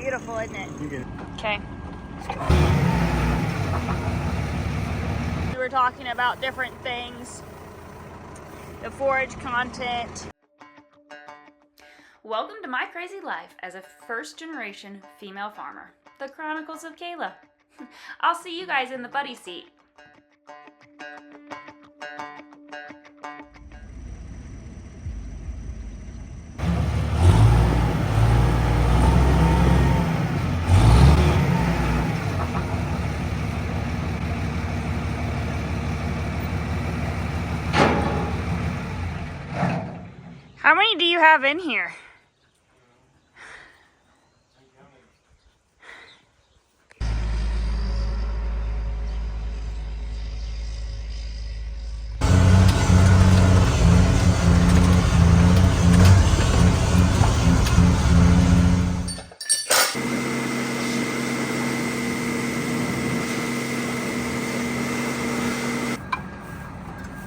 beautiful, isn't it? Okay. We were talking about different things, the forage content. Welcome to my crazy life as a first-generation female farmer, the Chronicles of Kayla. I'll see you guys in the buddy seat. How many do you have in here?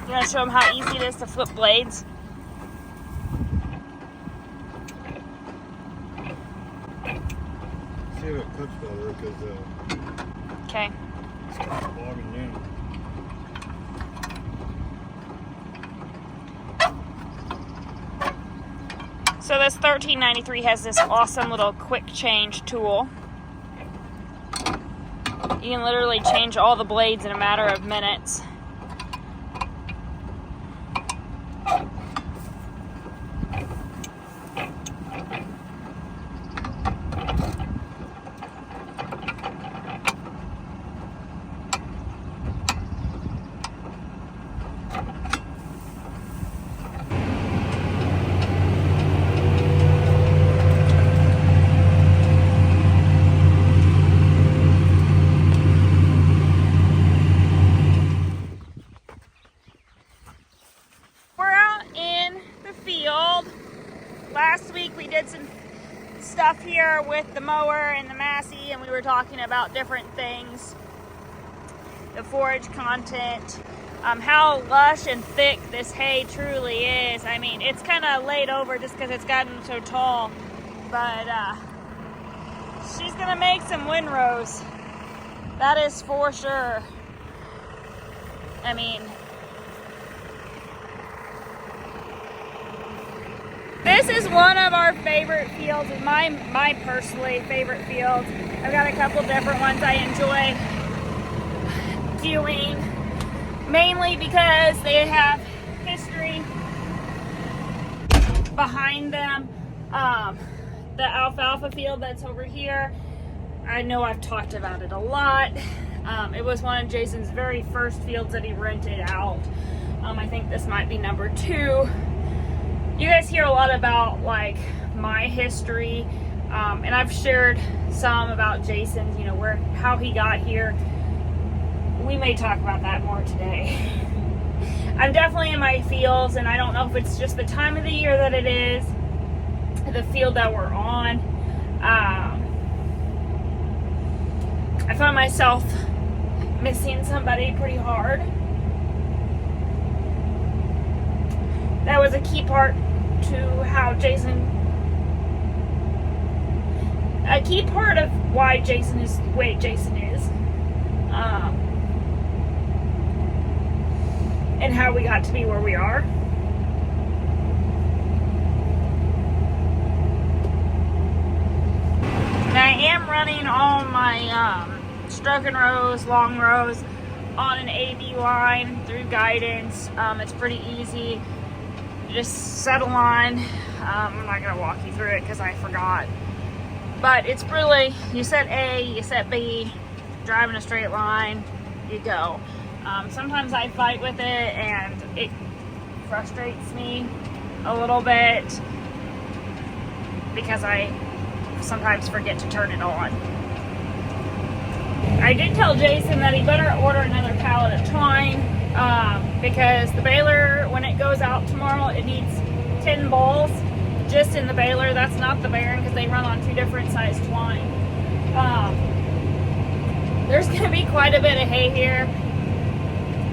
You want to show them how easy it is to flip blades? See if it cooks better because Okay. it's kind of bogging down. So this 1393 has this awesome little quick change tool. You can literally change all the blades in a matter of minutes. Last week we did some stuff here with the mower and the Massey, and we were talking about different things, the forage content, how lush and thick this hay truly is. I mean, it's kind of laid over just because it's gotten so tall, but she's gonna make some windrows, that is for sure. I mean, this is one of our favorite fields, my personally favorite fields. I've got a couple different ones I enjoy doing, mainly because they have history behind them. The alfalfa field that's over here, I know I've talked about it a lot. It was one of Jason's very first fields that he rented out. I think this might be number 2. You guys hear a lot about like my history, and I've shared some about Jason's, you know, how he got here. We may talk about that more today. I'm definitely in my fields, and I don't know if it's just the time of the year that it is, the field that we're on. I found myself missing somebody pretty hard. That was a key part to how a key part of why Jason is the way Jason is, and how we got to be where we are. And I am running all my stroking rows, long rows on an AB line through guidance. It's pretty easy. You just set a line. I'm not going to walk you through it because I forgot. But it's really, you set A, you set B, drive in a straight line, you go. Sometimes I fight with it and it frustrates me a little bit because I sometimes forget to turn it on. I did tell Jason that he better order another pallet of twine because the baler, when it goes out tomorrow, it needs 10 balls just in the baler. That's not the bearing because they run on 2 different size twine. There's going to be quite a bit of hay here,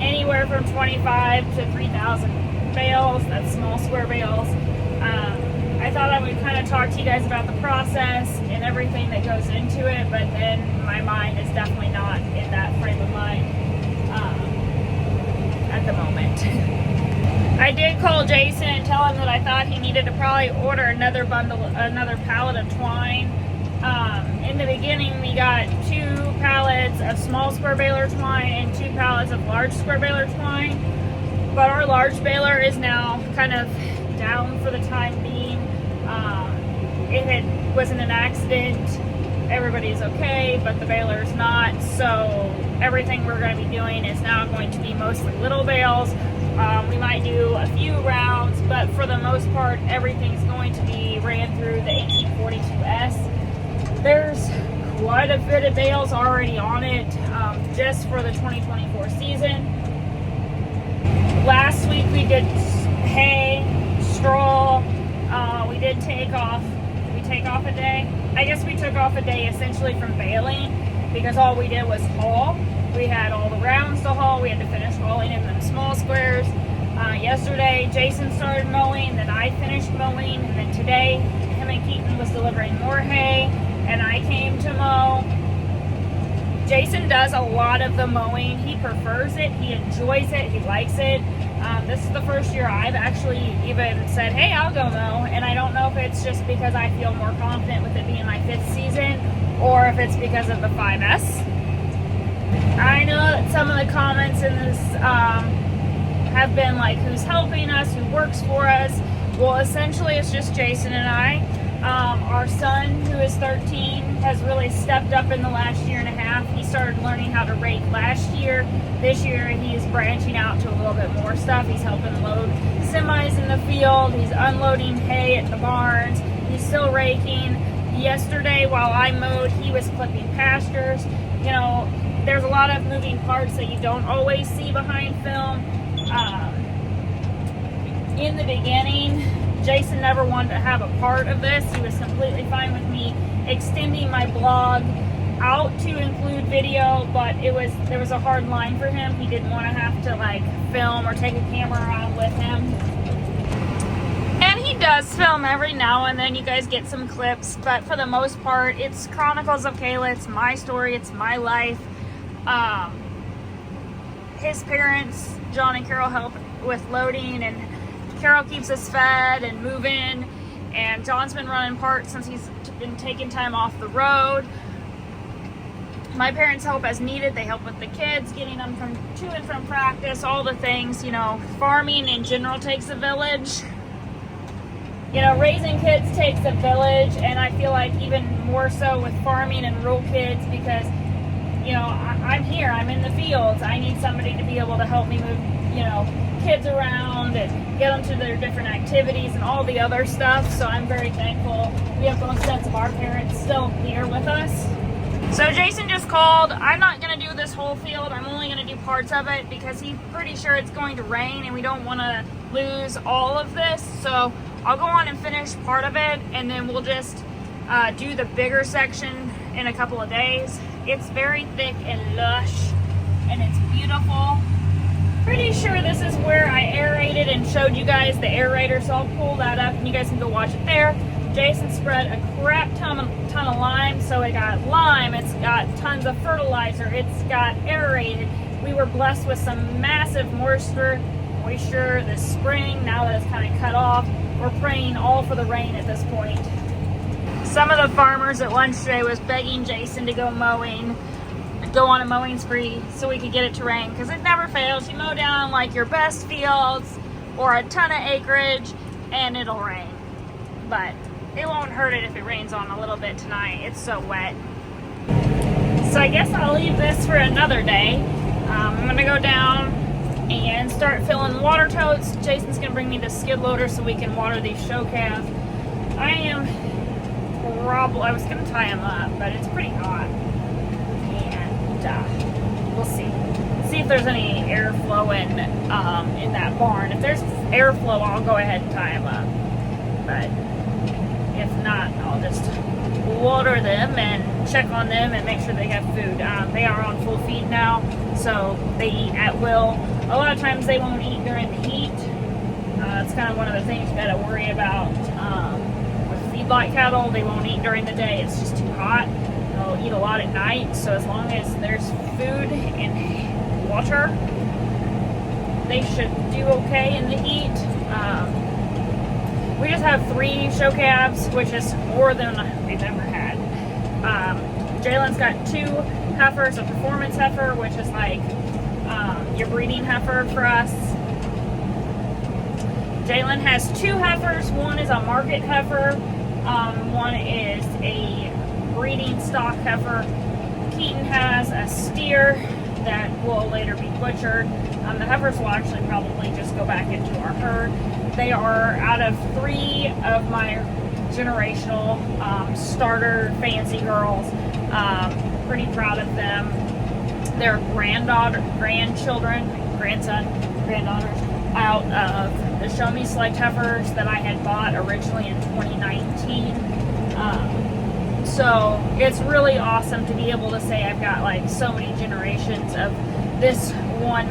anywhere from 25 to 3,000 bales. That's small square bales. I thought I would kind of talk to you guys about the process and everything that goes goes into it, but then my mind is definitely not in that frame of mind at the moment. I did call Jason and tell him that I thought he needed to probably order another pallet of twine. In the beginning, we got 2 pallets of small square baler twine and 2 pallets of large square baler twine. But our large baler is now kind of down for the time being. It wasn't an accident. Everybody's okay, but the baler's not. So everything we're going to be doing is now going to be mostly little bales. We might do a few rounds, but for the most part, everything's going to be ran through the 1842S. There's quite a bit of bales already on it, just for the 2024 season. Last week we did hay, straw. We did take off a day. I guess we took off a day essentially from baling because all we did was haul. We had all the rounds to haul. We had to finish hauling in them small squares. Yesterday, Jason started mowing, then I finished mowing, and then today, him and Keaton was delivering more hay, and I came to mow. Jason does a lot of the mowing. He prefers it. He enjoys it. He likes it. This is the first year I've actually even said, hey, I'll go mow. And I don't know if it's just because I feel more confident with it being my 5th season or if it's because of the 5S. I know that some of the comments in this have been like, who's helping us, who works for us. Well, essentially it's just Jason and I. Our son, who is 13, has really stepped up in the last year and a half. He started learning how to rake last year. This year, he's branching out to a little bit more stuff. He's helping load semis in the field. He's unloading hay at the barns. He's still raking. Yesterday, while I mowed, he was clipping pastures. You know, there's a lot of moving parts that you don't always see behind film. In the beginning, Jason never wanted to have a part of this. He was completely fine with me extending my blog out to include video, but there was a hard line for him. He didn't want to have to like film or take a camera around with him. And he does film every now and then. You guys get some clips, but for the most part, it's Chronicles of Kayla. It's my story. It's my life. His parents, John and Carol, help with loading, and Carol keeps us fed and moving, and John's been running parts since he's been taking time off the road. My parents help as needed. They help with the kids, getting them to and from practice, all the things. You know, farming in general takes a village. You know, raising kids takes a village, and I feel like even more so with farming and rural kids because, you know, I'm here, I'm in the fields. I need somebody to be able to help me move, you know, kids around and get them to their different activities and all the other stuff. So I'm very thankful we have both sets of our parents still here with us. So Jason just called. I'm not going to do this whole field. I'm only going to do parts of it because he's pretty sure it's going to rain and we don't want to lose all of this. So I'll go on and finish part of it, and then we'll just do the bigger section in a couple of days. It's very thick and lush, and it's beautiful. Pretty sure this is where I aerated and showed you guys the aerator, so I'll pull that up and you guys can go watch it there. Jason spread a crap ton of lime, so it got lime, it's got tons of fertilizer, it's got aerated. We were blessed with some massive moisture this spring. Now that it's kind of cut off, we're praying all for the rain at this point. Some of the farmers at lunch today was begging Jason to go mowing, go on a mowing spree so we could get it to rain, because it never fails. You mow down like your best fields or a ton of acreage and it'll rain, but it won't hurt it if it rains on a little bit tonight. It's so wet. So I guess I'll leave this for another day. I'm gonna go down and start filling water totes. Jason's gonna bring me the skid loader so we can water these show calves. I was gonna tie them up, but it's pretty hot. We'll see if there's any airflow in that barn. If there's airflow, I'll go ahead and tie them up, but if not, I'll just water them and check on them and make sure they have food. They are on full feed now, so they eat at will. A lot of times they won't eat during the heat. That's kind of one of the things you got to worry about with feedlot cattle, they won't eat during the day. It's just too hot. They'll eat a lot at night. So as long as there's food and water, they should do okay in the heat. We just have 3 show calves, which is more than we've ever had. Jalen's got 2 heifers, a performance heifer, which is like your breeding heifer for us. Jalen has 2 heifers. One is a market heifer. One is a breeding stock heifer. Keaton has a steer that will later be butchered. The heifers will actually probably just go back into our herd. They are out of 3 of my generational starter fancy girls. Pretty proud of them. Their granddaughters out of the Show Me Select heifers that I had bought originally in 2019. So it's really awesome to be able to say I've got like so many generations of this one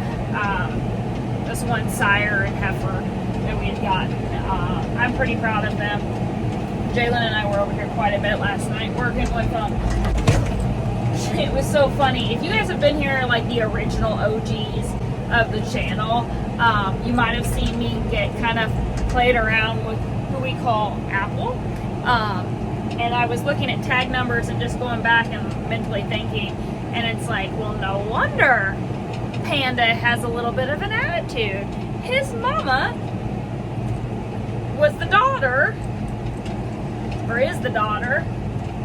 sire and heifer that we had gotten. I'm pretty proud of them. Jalen and I were over here quite a bit last night working with them. It was so funny. If you guys have been here, like the original OGs of the channel, you might have seen me get kind of played around with who we call Apple. And I was looking at tag numbers and just going back and mentally thinking, and it's like, well, no wonder Panda has a little bit of an attitude. His mama was the daughter, or is the daughter,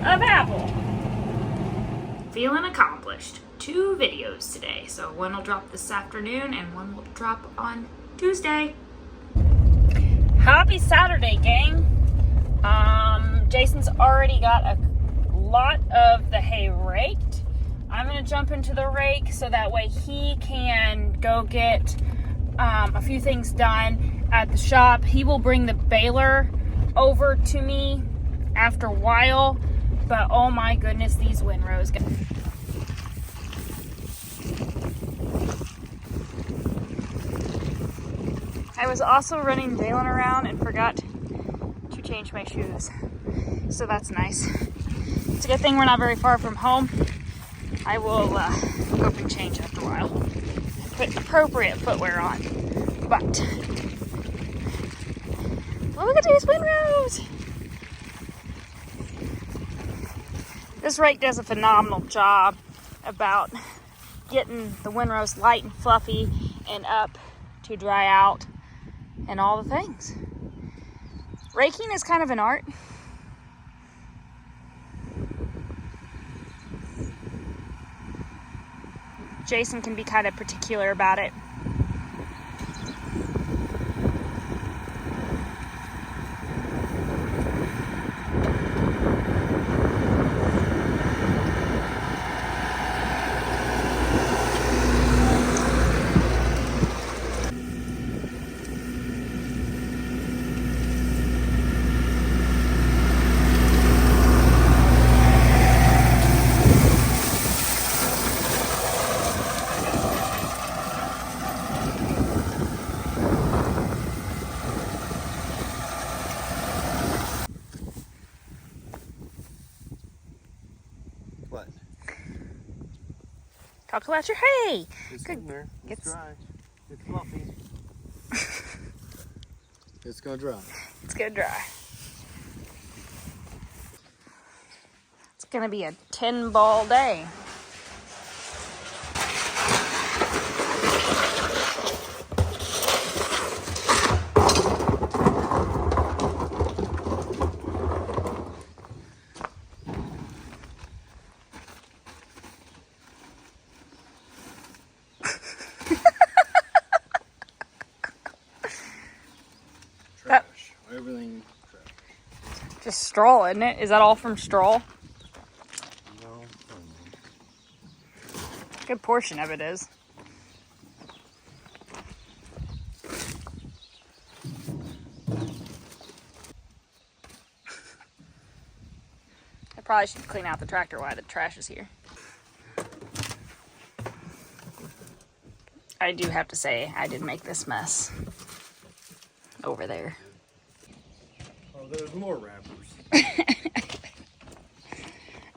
of Apple. Feeling accomplished. 2 videos today. So one will drop this afternoon and one will drop on Tuesday. Happy Saturday, gang. Jason's already got a lot of the hay raked. I'm going to jump into the rake so that way he can go get a few things done at the shop. He will bring the baler over to me after a while, but oh my goodness, these windrows. I was also running Balen around and forgot to change my shoes. So that's nice. It's a good thing we're not very far from home. I will go up and change after a while. Put appropriate footwear on. But look at these windrows. This rake does a phenomenal job about getting the windrows light and fluffy and up to dry out and all the things. Raking is kind of an art. Jason can be kind of particular about it. What? Talk about your hay. It's Good. in there. It's dry. It's fluffy. It's gonna dry. It's gonna dry. It's gonna be a 10-ball day. Trash. Everything trash. Just straw, isn't it? Is that all from straw? No. Good portion of it is. I probably should clean out the tractor while the trash is here. I do have to say, I did make this mess over there. Oh, there's more wrappers.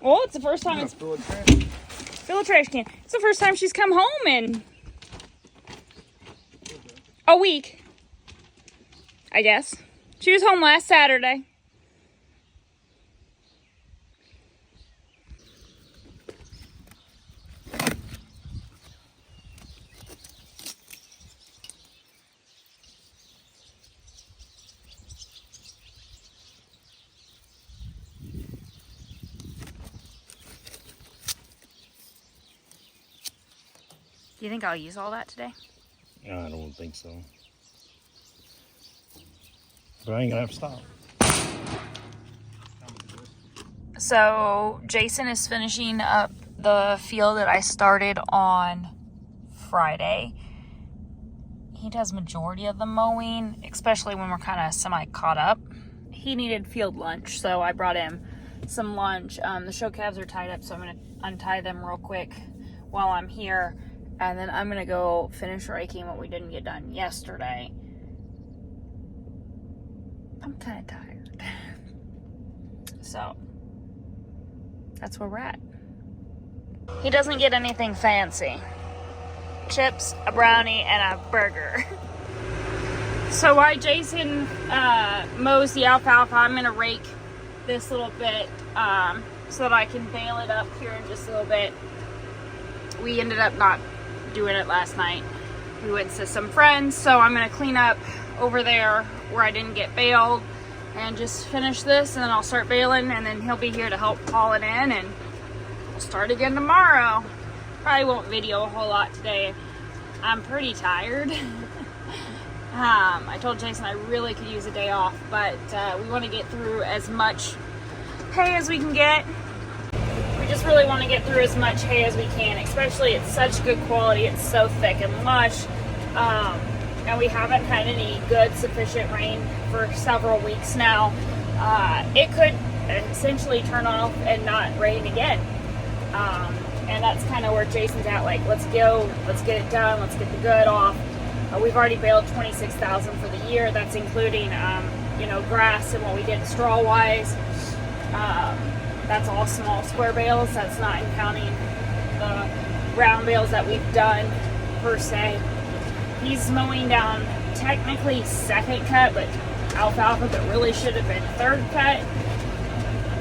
Well, it's the first time it's Fill fill a trash can. It's the first time she's come home in a week, I guess. She was home last Saturday. Do you think I'll use all that today? I don't think so. But I ain't gonna have to stop. So Jason is finishing up the field that I started on Friday. He does majority of the mowing, especially when we're kind of semi caught up. He needed field lunch, so I brought him some lunch. The show calves are tied up, so I'm gonna untie them real quick while I'm here. And then I'm gonna go finish raking what we didn't get done yesterday. I'm kind of tired. So, that's where we're at. He doesn't get anything fancy. Chips, a brownie, and a burger. So while Jason mows the alfalfa, I'm gonna rake this little bit so that I can bale it up here in just a little bit. We ended up not doing it last night. We went to some friends, so I'm gonna clean up over there where I didn't get baled and just finish this, and then I'll start baling, and then he'll be here to help haul it in, and we'll start again tomorrow. Probably won't video a whole lot today. I'm pretty tired. I told Jason I really could use a day off, but we want to get through as much hay as we can get. We just really want to get through as much hay as we can, especially it's such good quality. It's so thick and lush. And we haven't had any good sufficient rain for several weeks now. It could essentially turn off and not rain again. And that's kind of where Jason's at, like, let's go, let's get it done, let's get the good off. We've already baled 26,000 for the year. That's including, grass and what we did straw-wise. That's all small square bales. That's not counting the round bales that we've done per se. He's mowing down technically second cut, but alfalfa, but really should have been third cut.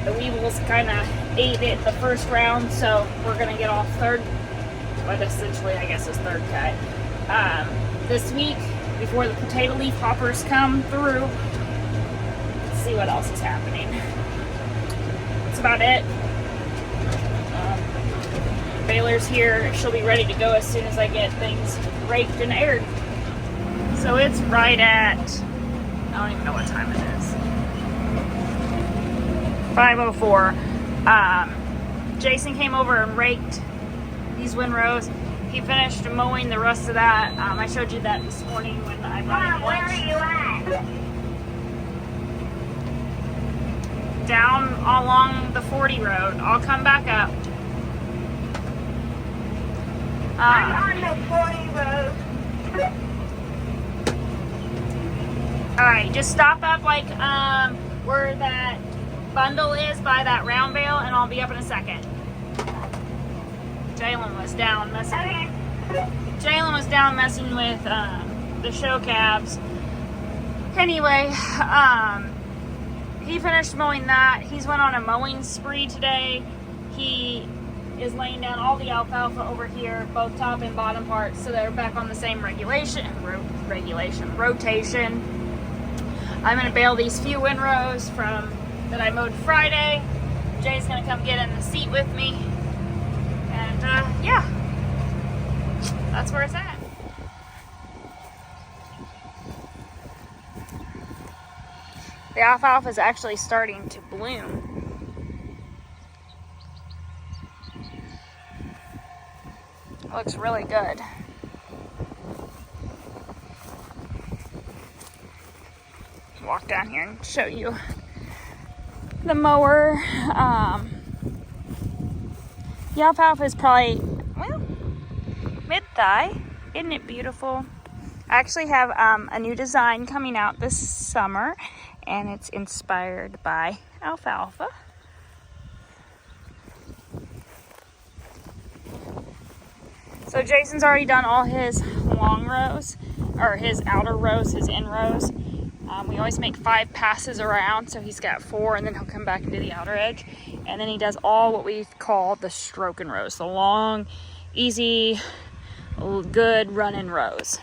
The weevils kind of ate it the first round, so we're going to get off third, but essentially I guess it's third cut. This week, before the potato leaf hoppers come through, let's see what else is happening. That's about it. Baler's here. She'll be ready to go as soon as I get things raked and aired. So it's right at, I don't even know what time it is. 5:04. Jason came over and raked these windrows. He finished mowing the rest of that. I showed you that this morning when I brought him lunch. Where are you at? Down along the 40 road. I'll come back up. I'm on the 40 road. Alright, just stop up like where that bundle is by that round bale, and I'll be up in a second. Jalen was down messing. Okay. Jalen was down messing with the show calves. Anyway, he finished mowing that. He's went on a mowing spree today. He is laying down all the alfalfa over here, both top and bottom parts, so they're back on the same rotation. I'm gonna bale these few windrows from that I mowed Friday. Jay's gonna come get in the seat with me, and yeah, that's where it's at. The alfalfa is actually starting to bloom. Looks really good. Walk down here and show you the mower. The alfalfa is probably, well, mid-thigh. Isn't it beautiful? I actually have a new design coming out this summer, and it's inspired by alfalfa. So Jason's already done all his long rows, or his outer rows, his in rows. We always make 5 passes around, so he's got 4, and then he'll come back into the outer edge. And then he does all what we call the stroking rows, the long, easy, good running rows.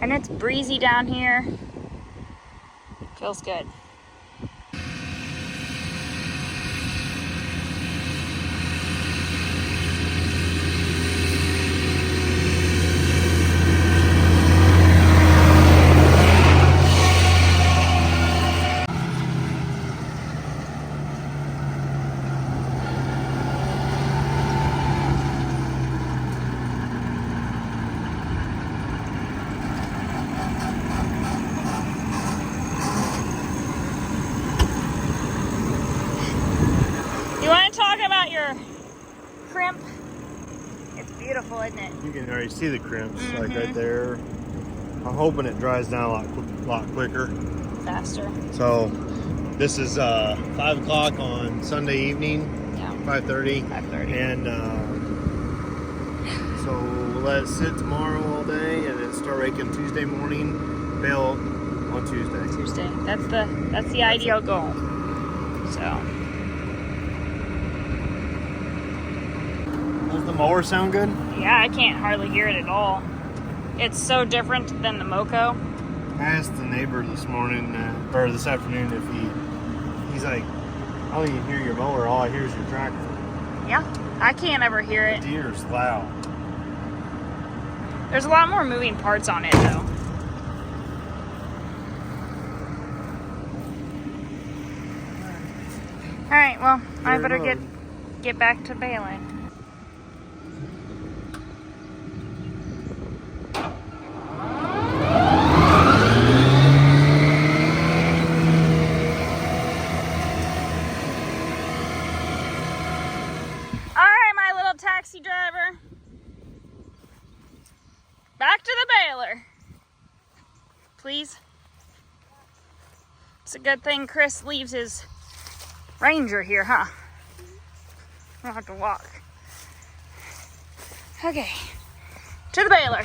And it's breezy down here. Feels good. You want to talk about your crimp? It's beautiful, isn't it? You can already see the crimps, like right there. I'm hoping it dries down a lot quicker. Faster. So this is 5 o'clock on Sunday evening. Yeah. 5:30. 5:30. And so we'll let it sit tomorrow all day, and then start raking Tuesday morning. Bale on Tuesday. Tuesday. That's the ideal goal. So. Does the mower sound good? Yeah, I can't hardly hear it at all. It's so different than the Moco. I asked the neighbor this morning, or this afternoon, if he's like, I don't even hear your mower, all I hear is your tractor. Yeah, I can't ever hear it. Deer's loud. There's a lot more moving parts on it, though. All right, well, I better get back to baling. Taxi driver, back to the baler, please. It's a good thing Chris leaves his Ranger here, huh? I don't have to walk. Okay, to the baler.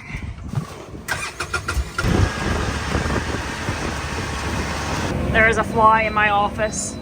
There is a fly in my office.